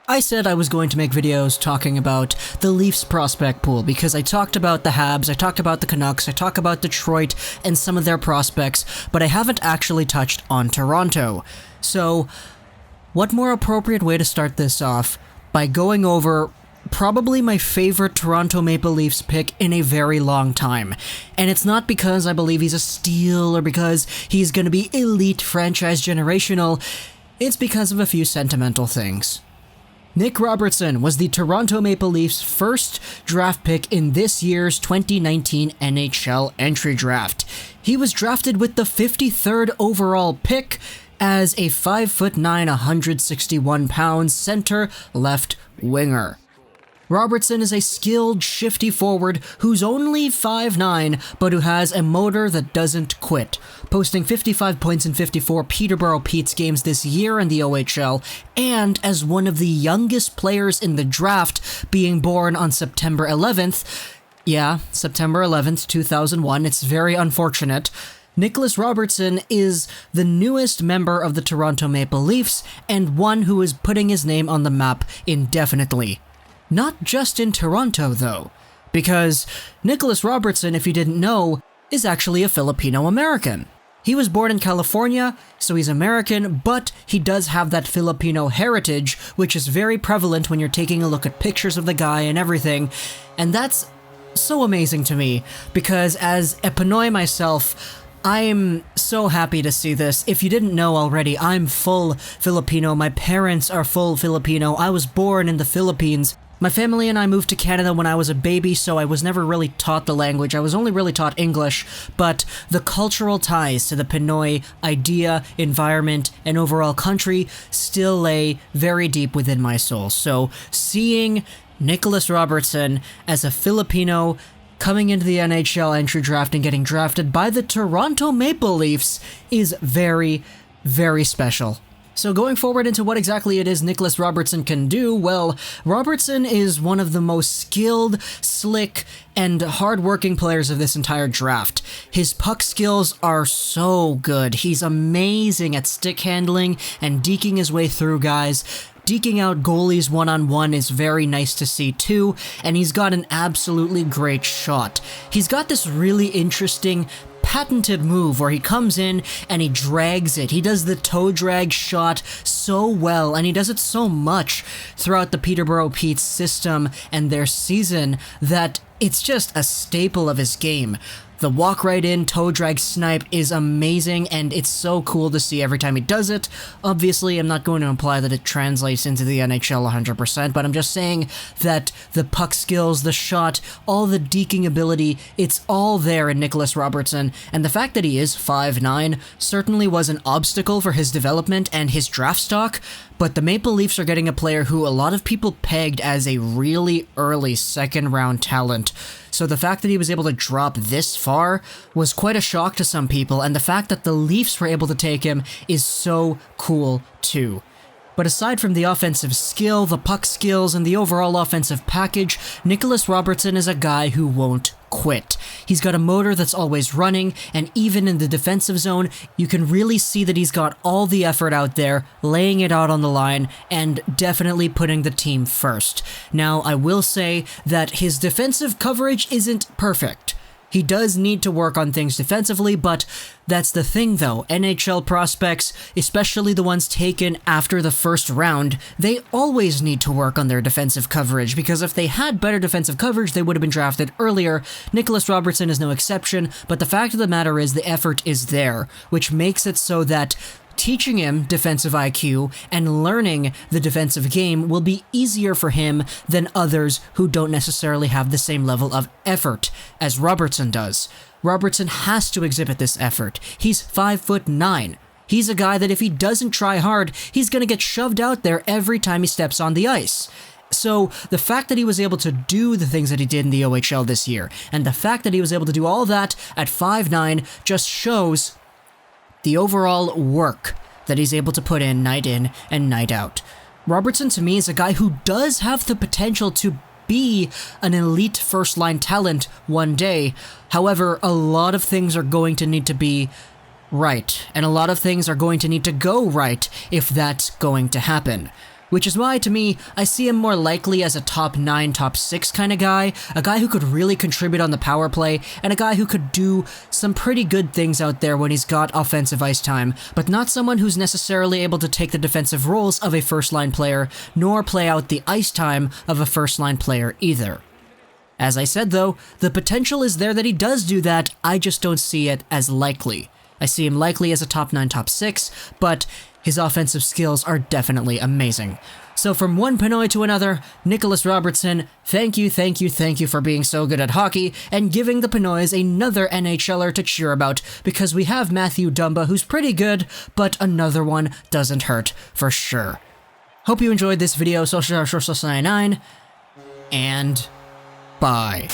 I said I was going to make videos talking about the Leafs prospect pool because I talked about the Habs, I talked about the Canucks, I talked about Detroit and some of their prospects, but I haven't actually touched on Toronto. So, what more appropriate way to start this off by going over probably my favorite Toronto Maple Leafs pick in a very long time. And it's not because I believe he's a steal or because he's going to be elite franchise generational, it's because of a few sentimental things. Nick Robertson was the Toronto Maple Leafs' first draft pick in this year's 2019 NHL Entry Draft. He was drafted with the 53rd overall pick as a 5'9", 161-pound center left winger. Robertson is a skilled, shifty forward who's only 5'9", but who has a motor that doesn't quit, posting 55 points in 54 Peterborough Petes games this year in the OHL, and as one of the youngest players in the draft, being born on September 11th. Yeah, September 11th, 2001, it's very unfortunate. Nicholas Robertson is the newest member of the Toronto Maple Leafs, and one who is putting his name on the map indefinitely. Not just in Toronto, though, because Nicholas Robertson, if you didn't know, is actually a Filipino-American. He was born in California, so he's American, but he does have that Filipino heritage, which is very prevalent when you're taking a look at pictures of the guy and everything, and that's so amazing to me, because as a Pinoy myself, I'm so happy to see this. If you didn't know already, I'm full Filipino. My parents are full Filipino. I was born in the Philippines. My family and I moved to Canada when I was a baby, so I was never really taught the language. I was only really taught English, but the cultural ties to the Pinoy idea, environment, and overall country still lay very deep within my soul. So seeing Nicholas Robertson as a Filipino coming into the NHL Entry Draft and getting drafted by the Toronto Maple Leafs is very, very special. So going forward into what exactly it is Nicholas Robertson can do, well, Robertson is one of the most skilled, slick, and hard-working players of this entire draft. His puck skills are so good. He's amazing at stick handling and deking his way through guys. Deking out goalies one-on-one is very nice to see too, and he's got an absolutely great shot. He's got this really interesting patented move where he comes in and he drags it. He does the toe drag shot so well, and he does it so much throughout the Peterborough Petes system and their season that it's just a staple of his game. The walk right in, toe drag snipe is amazing, and it's so cool to see every time he does it. Obviously, I'm not going to imply that it translates into the NHL 100%, but I'm just saying that the puck skills, the shot, all the deking ability, it's all there in Nicholas Robertson, and the fact that he is 5'9" certainly was an obstacle for his development and his draft stock, but the Maple Leafs are getting a player who a lot of people pegged as a really early second-round talent. So the fact that he was able to drop this far was quite a shock to some people, and the fact that the Leafs were able to take him is so cool too. But aside from the offensive skill, the puck skills, and the overall offensive package, Nicholas Robertson is a guy who won't quit. He's got a motor that's always running, and even in the defensive zone, you can really see that he's got all the effort out there, laying it out on the line, and definitely putting the team first. Now, I will say that his defensive coverage isn't perfect. He does need to work on things defensively, but that's the thing though. NHL prospects, especially the ones taken after the first round, they always need to work on their defensive coverage, because if they had better defensive coverage, they would have been drafted earlier. Nicholas Robertson is no exception, but the fact of the matter is the effort is there, which makes it so that teaching him defensive IQ and learning the defensive game will be easier for him than others who don't necessarily have the same level of effort as Robertson does. Robertson has to exhibit this effort. He's 5'9". He's a guy that if he doesn't try hard, he's going to get shoved out there every time he steps on the ice. So the fact that he was able to do the things that he did in the OHL this year, and the fact that he was able to do all that at 5'9", just shows the overall work that he's able to put in and night out. Robertson, to me, is a guy who does have the potential to be an elite first-line talent one day. However, a lot of things are going to need to be right, and a lot of things are going to need to go right if that's going to happen. Which is why, to me, I see him more likely as a top 9, top 6 kind of guy, a guy who could really contribute on the power play, and a guy who could do some pretty good things out there when he's got offensive ice time, but not someone who's necessarily able to take the defensive roles of a first-line player, nor play out the ice time of a first-line player either. As I said though, the potential is there that he does do that, I just don't see it as likely. I see him likely as a top 9, top 6, but his offensive skills are definitely amazing. So from one Pinoy to another, Nicholas Robertson, thank you for being so good at hockey and giving the Pinoys another NHLer to cheer about, because we have Matthew Dumba who's pretty good, but another one doesn't hurt for sure. Hope you enjoyed this video, and bye.